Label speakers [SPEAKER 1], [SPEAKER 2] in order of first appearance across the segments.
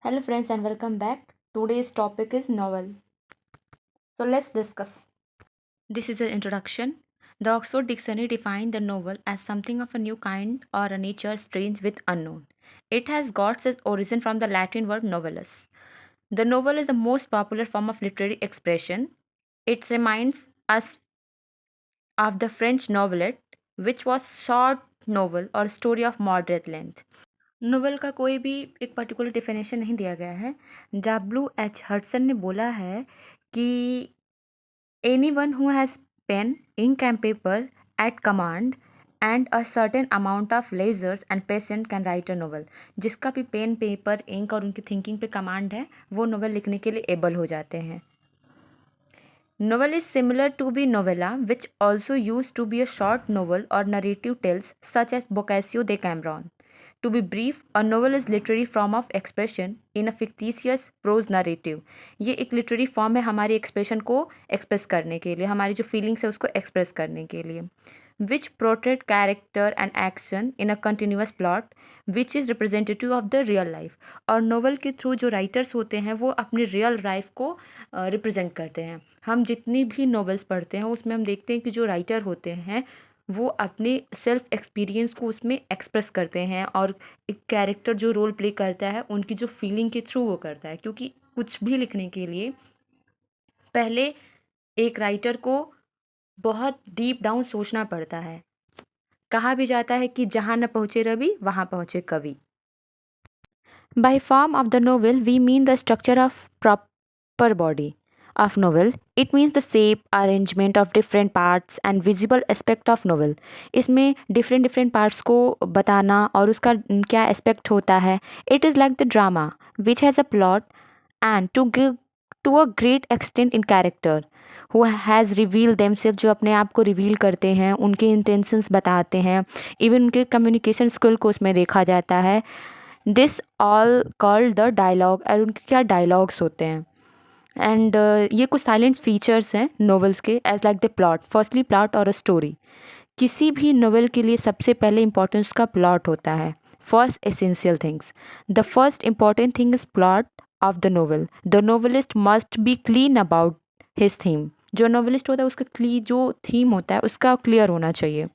[SPEAKER 1] Hello friends and welcome back. Today's topic is novel. So let's discuss. This is an introduction. The Oxford Dictionary defined the novel as something of a new kind or a nature strange with unknown. It has got its origin from the Latin word novellus. The novel is the most popular form of literary expression. It reminds us of the French novelette, which was short novel or story of moderate length. Novel का कोई भी एक particular definition नहीं दिया गया है। W.H. Hudson ने बोला है कि anyone who has pen, ink and paper at command and a certain amount of leisures and patience can write a novel. जिसका भी पेन, पेपर, इंक और उनकी थिंकिंग पे कमांड है, वो नोवेल लिखने के लिए एबल हो जाते हैं। Novel is similar to be novella, which also used to be a short novel or narrative tales such as Boccaccio de Cambron. To be brief, a novel is literary form of expression in a fictitious prose narrative. ये एक literary form है हमारी expression को express करने के लिए, हमारी जो feelings है उसको express करने के लिए, which portray character and action in a continuous plot which is representative of the real life. और novel के थ्रू जो writers होते हैं वो अपनी real life को रिप्रेजेंट करते हैं। हम जितनी भी नॉवेल्स पढ़ते हैं उसमें हम देखते हैं कि जो राइटर होते हैं वो अपने सेल्फ एक्सपीरियंस को उसमें एक्सप्रेस करते हैं और एक कैरेक्टर जो रोल प्ले करता है उनकी जो फीलिंग के थ्रू वो करता है, क्योंकि कुछ भी लिखने के लिए पहले एक राइटर को बहुत डीप डाउन सोचना पड़ता है। कहा भी जाता है कि जहाँ न पहुँचे रवि वहाँ पहुँचे कवि। By form of the novel, we mean the structure of proper body of novel. It means the shape, arrangement of different parts and visible aspect of novel. इसमें different parts को बताना और उसका क्या aspect होता है. It is like the drama which has a plot and to give to a great extent in character who has revealed themselves, जो अपने आप को रिवील करते हैं, उनके इंटेंशंस बताते हैं, इवन उनके कम्युनिकेशन स्किल को उसमें देखा जाता है. This all called the dialogue, और उनके क्या डायलॉग्स होते हैं. एंड ये कुछ साइलेंट फीचर्स हैं नॉवेल्स के as like the plot. Firstly plot और अ स्टोरी. किसी भी नॉवेल के लिए सबसे पहले इंपॉर्टेंस का प्लॉट होता है. First essential things. The first important thing is plot of the novel. The novelist must be clean about his theme. जो नॉवेलिस्ट होता है उसका जो थीम होता है उसका क्लियर होना चाहिए.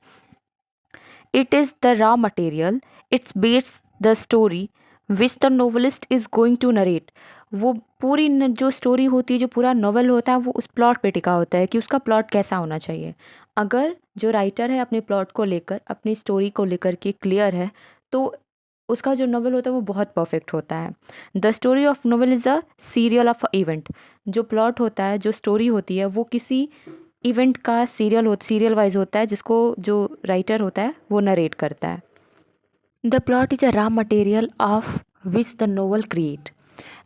[SPEAKER 1] It is the raw material. It beats the story which the novelist is going to narrate. वो पूरी जो स्टोरी होती है, जो पूरा नॉवल होता है, वो उस प्लॉट पे टिका होता है कि उसका प्लॉट कैसा होना चाहिए. अगर जो राइटर है अपने प्लॉट को लेकर, अपनी स्टोरी को लेकर के क्लियर है, तो उसका जो नॉवल होता है वो बहुत परफेक्ट होता है. The story of novel is a serial of event. जो प्लॉट होता है, जो स्टोरी होती है, वो किसी इवेंट का सीरियल वाइज होता है जिसको जो राइटर होता है वो नरेट करता है. The plot is a raw material of which the novel create.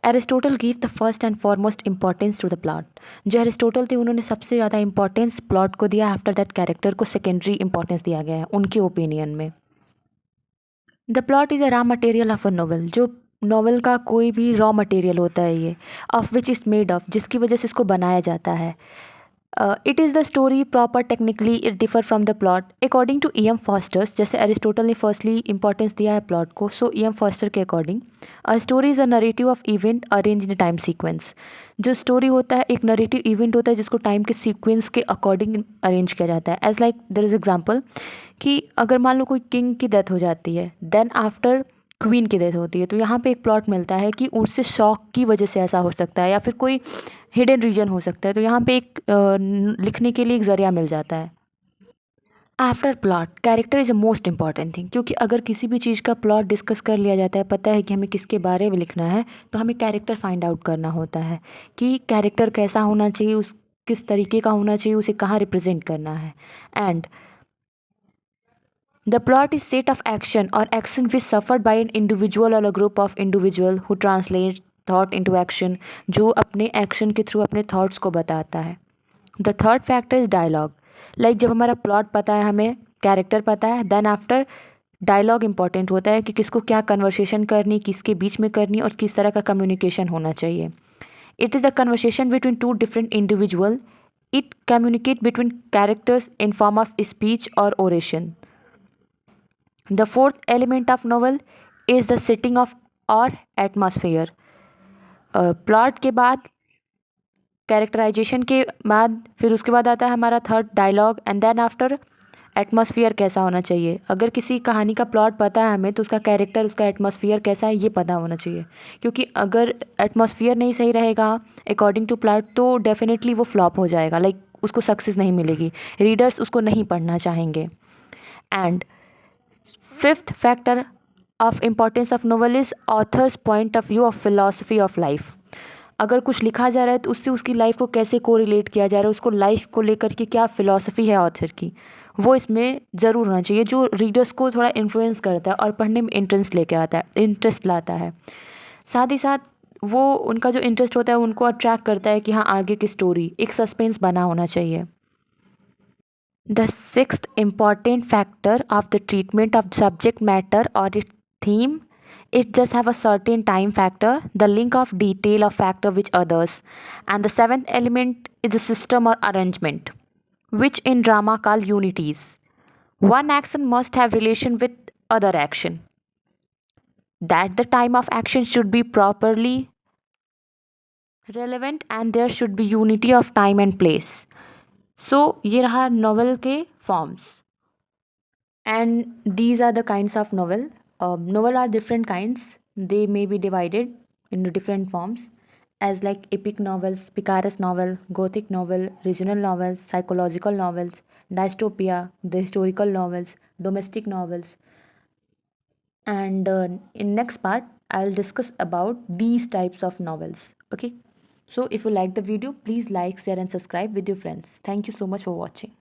[SPEAKER 1] Aristotle give the first and foremost importance to the plot. जो एरिस्टोटल थे उन्होंने सबसे ज़्यादा इंपॉर्टेंस प्लॉट को दिया. आफ्टर दैट कैरेक्टर को सेकेंडरी इंपॉर्टेंस दिया गया है उनके ओपिनियन में. The plot is a raw material of a novel. जो नॉवल का कोई भी रॉ मटेरियल होता है ये, of which is made of, जिसकी वजह से इसको बनाया जाता है. It is the story proper technically it differ from the plot according to E M Forster's. जैसे एरिस्टोटल ने फर्स्टली इंपॉर्टेंस दिया है प्लॉट को, सो ई एम फॉस्टर के according a story is a narrative of event arrange in time sequence. जो story होता है एक नरेटिव इवेंट होता है जिसको टाइम के सीक्वेंस के अकॉर्डिंग अरेंज किया जाता है. As like there is example कि अगर मान लो कोई किंग की डेथ हो जाती है, देन आफ्टर क्वीन की डेथ होती है, तो यहाँ पे एक प्लॉट मिलता है कि उससे शॉक की वजह से ऐसा हो सकता है या फिर कोई हिडन रीजन हो सकता है. तो यहाँ पे एक लिखने के लिए एक ज़रिया मिल जाता है. After plot character is a most important thing. क्योंकि अगर किसी भी चीज़ का प्लॉट डिस्कस कर लिया जाता है, पता है कि हमें किसके बारे में लिखना है, तो हमें कैरेक्टर फाइंड आउट करना होता है कि कैरेक्टर कैसा होना चाहिए, उस किस तरीके का होना चाहिए, उसे कहाँ रिप्रेजेंट करना है. And the plot is set of action और action which suffered by an individual और a group of individual who translate thought into action. जो अपने एक्शन के थ्रू अपने थॉट्स को बताता है. The third factor is dialogue. Like जब हमारा प्लॉट पता है, हमें कैरेक्टर पता है, देन आफ्टर डायलॉग इंपॉर्टेंट होता है कि किसको क्या कन्वर्सेशन करनी, किसके बीच में करनी और किस तरह का कम्युनिकेशन होना चाहिए. It is the conversation between two different individual. It communicate between characters in form of speech और oration. The fourth element of novel is the setting of or atmosphere. Plot के बाद, कैरेक्टराइजेशन के बाद, फिर उसके बाद आता है हमारा third dialogue, and then after atmosphere कैसा होना चाहिए। अगर किसी कहानी का प्लॉट पता है हमें तो उसका कैरेक्टर, उसका एटमॉस्फेयर कैसा है ये पता होना चाहिए, क्योंकि अगर एटमॉस्फेयर नहीं सही रहेगा अकॉर्डिंग टू प्लॉट तो डेफिनेटली वो फ्लॉप हो जाएगा, लाइक उसको सक्सेस नहीं मिलेगी, रीडर्स उसको नहीं पढ़ना चाहेंगे। And fifth factor of importance of novel is authors point of view of philosophy of life. अगर कुछ लिखा जा रहा है तो उससे उसकी लाइफ को कैसे कोरिलेट किया जा रहा है, उसको लाइफ को लेकर के क्या फ़िलॉसफी है ऑथर की, वो इसमें ज़रूर होना चाहिए, जो रीडर्स को थोड़ा इन्फ्लुएंस करता है और पढ़ने में इंटरेस्ट लेके आता है, इंटरेस्ट लाता है। साथ ही साथ वो उनका जो इंटरेस्ट होता है उनको अट्रैक्ट करता है कि हाँ आगे की स्टोरी, एक सस्पेंस बना होना चाहिए। The sixth important factor of the treatment of subject matter or its theme, it just have a certain time factor, the link of detail of factor with others. And the seventh element is the system or arrangement, which in drama called unities. One action must have relation with other action. That the time of action should be properly relevant and there should be unity of time and place. So ये रहा novel के forms, and these are the kinds of novel. Novel are different kinds, they may be divided into different forms as like epic novels, picaresque novel, gothic novel, regional novels, psychological novels, dystopia, the historical novels, domestic novels. And in next part I'll discuss about these types of novels. Okay, so if you like the video, please like, share and subscribe with your friends. Thank you so much for watching.